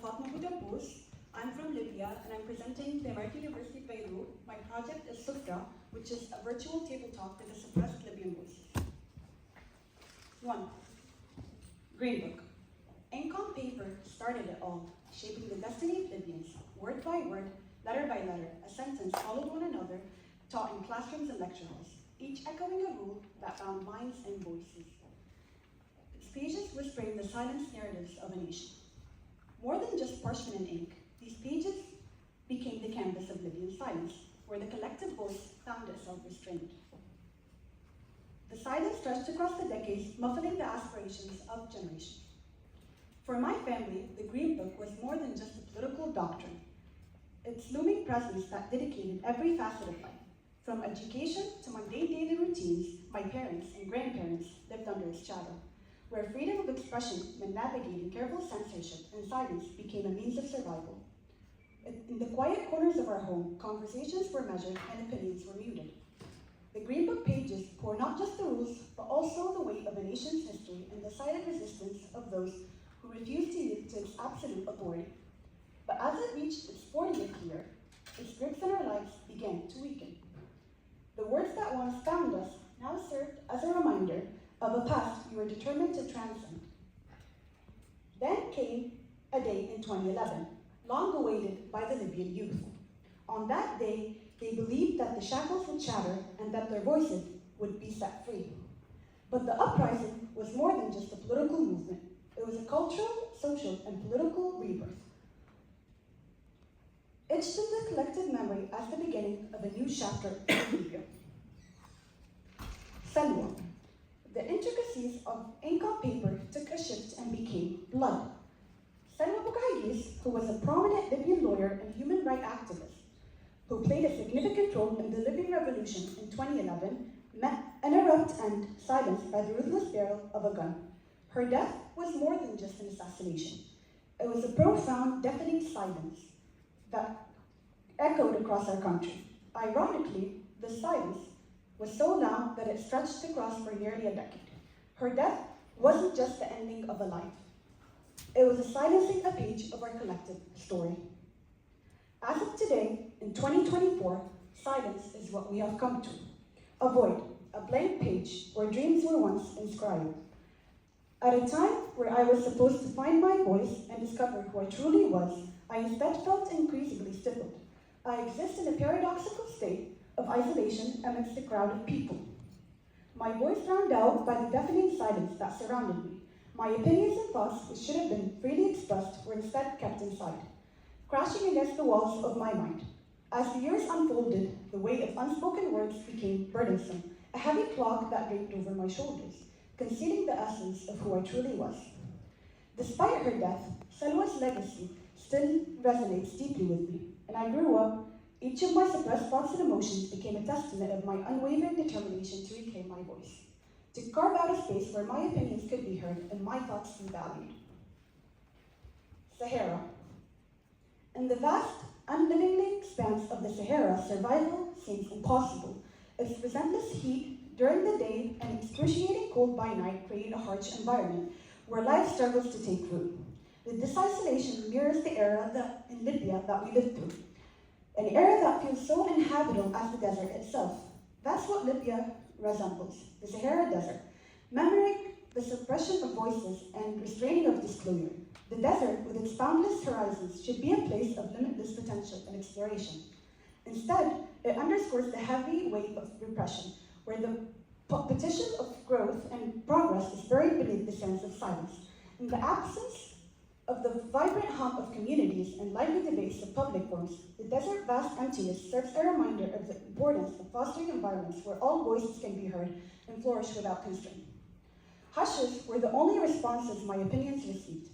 Fatma Abo Dabos. I'm from Libya and I'm presenting the American University Beirut. My project is SUFRA, which is a virtual tabletop with a suppressed Libyan voice. 1. Green Book. Ink on paper started it all, shaping the destiny of Libyans. Word by word, letter by letter, a sentence followed one another, taught in classrooms and lecture halls, each echoing a rule that bound minds and voices. Its pages whispering the silenced narratives of a nation. More than just parchment and ink, these pages became the canvas of Libyan silence, where the collective voice found itself restrained. The silence stretched across the decades, muffling the aspirations of generations. For my family, the Green Book was more than just a political doctrine. Its looming presence that dedicated every facet of life. From education to mundane daily routines, my parents and grandparents lived under its shadow, where freedom of expression meant navigating careful censorship and silence became a means of survival. In the quiet corners of our home, conversations were measured and opinions were muted. The Green Book pages pour not just the rules, but also the weight of a nation's history and the silent resistance of those who refused to yield to its absolute authority. But as it reached its 40th year, its grips on our lives began to weaken. The words that once bound us now served as a reminder of a past we were determined to transcend. Then came a day in 2011, long awaited by the Libyan youth. On that day, they believed that the shackles would shatter and that their voices would be set free. But the uprising was more than just a political movement. It was a cultural, social, and political rebirth. Etched in the collective memory as the beginning of a new chapter in Libya. Salwa. The intricacies of ink on paper took a shift and became blood. Salwa Bukhayis, who was a prominent Libyan lawyer and human rights activist, who played a significant role in the Libyan revolution in 2011, met an abrupt end silenced by the ruthless barrel of a gun. Her death was more than just an assassination. It was a profound, deafening silence that echoed across our country. Ironically, the silence was so loud that it stretched across for nearly a decade. Her death wasn't just the ending of a life. It was a silencing a page of our collective story. As of today, in 2024, silence is what we have come to. A void, a blank page where dreams were once inscribed. At a time where I was supposed to find my voice and discover who I truly was, I instead felt increasingly stifled. I exist in a paradoxical state of isolation amidst a crowd of people. My voice drowned out by the deafening silence that surrounded me. My opinions and thoughts, which should have been freely expressed, were instead kept inside, crashing against the walls of my mind. As the years unfolded, the weight of unspoken words became burdensome, a heavy clog that draped over my shoulders, concealing the essence of who I truly was. Despite her death, Salwa's legacy still resonates deeply with me, and I grew up. Each of my suppressed thoughts and emotions became a testament of my unwavering determination to reclaim my voice, to carve out a space where my opinions could be heard and my thoughts be valued. Sahara. In the vast, unliving expanse of the Sahara, survival seems impossible. Its relentless heat during the day and excruciating cold by night create a harsh environment where life struggles to take root. This isolation mirrors the era in Libya that we lived through. An era that feels so inhabitable as the desert itself. That's what Libya resembles, the Sahara Desert, memorizing the suppression of voices and restraining of disclosure. The desert, with its boundless horizons, should be a place of limitless potential and exploration. Instead, it underscores the heavy weight of repression, where the petition of growth and progress is buried beneath the sense of silence. In the absence of the vibrant hum of communities and lively debates of public forums, the desert's vast emptiness serves a reminder of the importance of fostering environments where all voices can be heard and flourish without constraint. Hushes were the only responses my opinions received,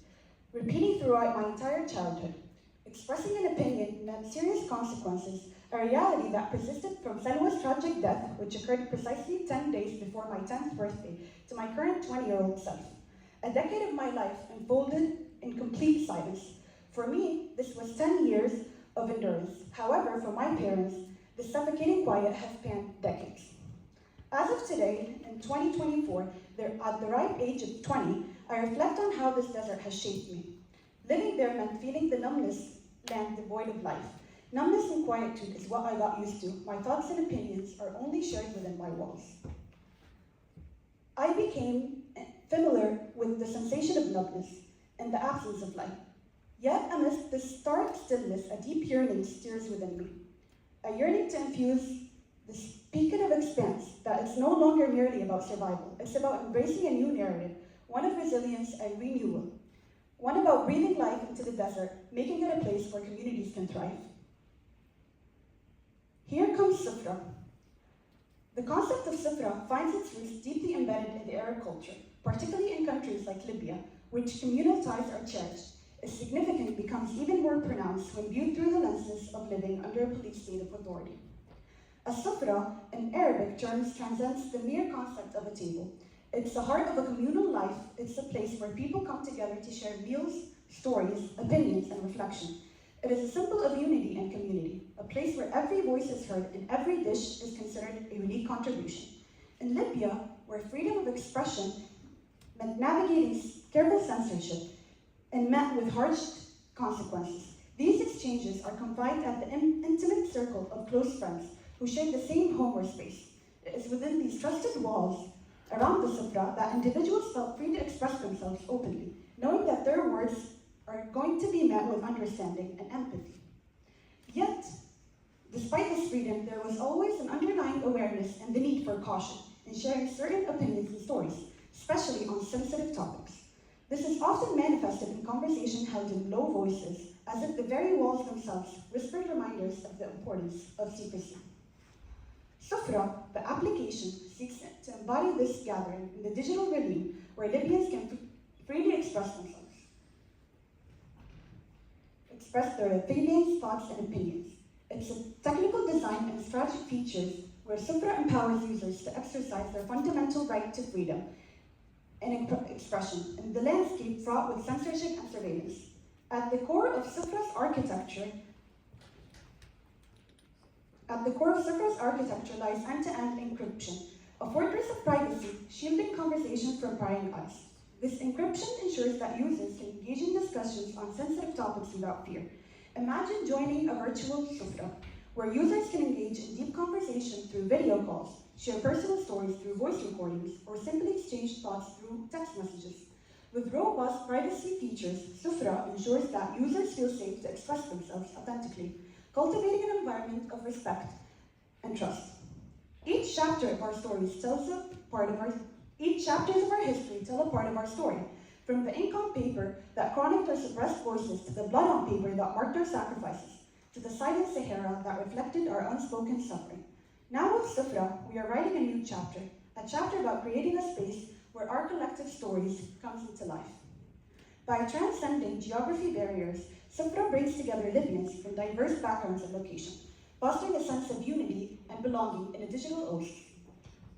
repeating throughout my entire childhood. Expressing an opinion meant serious consequences, a reality that persisted from Salwa's tragic death, which occurred precisely 10 days before my 10th birthday, to my current 20-year-old self. A decade of my life unfolded in complete silence. For me, this was 10 years of endurance. However, for my parents, the suffocating quiet has spanned decades. As of today, in 2024, at the ripe age of 20, I reflect on how this desert has shaped me. Living there meant feeling the numbness land devoid of life. Numbness and quietude is what I got used to. My thoughts and opinions are only shared within my walls. I became familiar with the sensation of numbness and the absence of life. Yet amidst this stark stillness, a deep yearning stirs within me. A yearning to infuse this beacon of expanse that it's no longer merely about survival. It's about embracing a new narrative, one of resilience and renewal. One about breathing life into the desert, making it a place where communities can thrive. Here comes SUFRA. The concept of SUFRA finds its roots deeply embedded in the Arab culture, particularly in countries like Libya, which communal ties are cherished. Its significance becomes even more pronounced when viewed through the lenses of living under a police state of authority. A SUFRA, in Arabic terms, transcends the mere concept of a table. It's the heart of a communal life. It's a place where people come together to share meals, stories, opinions, and reflection. It is a symbol of unity and community, a place where every voice is heard and every dish is considered a unique contribution. In Libya, where freedom of expression meant navigating careful censorship and met with harsh consequences, these exchanges are confined at the intimate circle of close friends who share the same home or space. It is within these trusted walls around the SUFRA that individuals felt free to express themselves openly, knowing that their words are going to be met with understanding and empathy. Yet, despite this freedom, there was always an underlying awareness and the need for caution in sharing certain opinions and stories, especially on sensitive topics. This is often manifested in conversation held in low voices, as if the very walls themselves whispered reminders of the importance of secrecy. SUFRA, the application, seeks to embody this gathering in the digital realm where Libyans can freely express themselves. Express their feelings, thoughts, and opinions. It's a technical design and strategic features where SUFRA empowers users to exercise their fundamental right to freedom and expression in the landscape fraught with censorship and surveillance. At the core of SUFRA's architecture lies end-to-end encryption, a fortress of privacy shielding conversations from prying eyes. This encryption ensures that users can engage in discussions on sensitive topics without fear. Imagine joining a virtual SUFRA, where users can engage in deep conversation through video calls, share personal stories through voice recordings, or simply exchange thoughts through text messages. With robust privacy features, SUFRA ensures that users feel safe to express themselves authentically, cultivating an environment of respect and trust. Each chapter of our stories tells a part of our Each chapters of our history tell a part of our story, from the ink on paper that chronicled our suppressed voices to the blood on paper that marked our sacrifices, to the silent Sahara that reflected our unspoken suffering. Now with SUFRA, we are writing a new chapter, a chapter about creating a space where our collective stories comes into life. By transcending geography barriers, SUFRA brings together Libyans from diverse backgrounds and locations, fostering a sense of unity and belonging in a digital oath,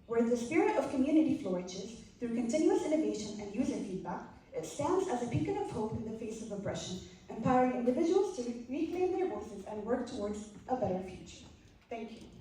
where the spirit of community flourishes through continuous innovation and user feedback. It stands as a beacon of hope in the face of oppression, empowering individuals to reclaim their voices and work towards a better future. Thank you.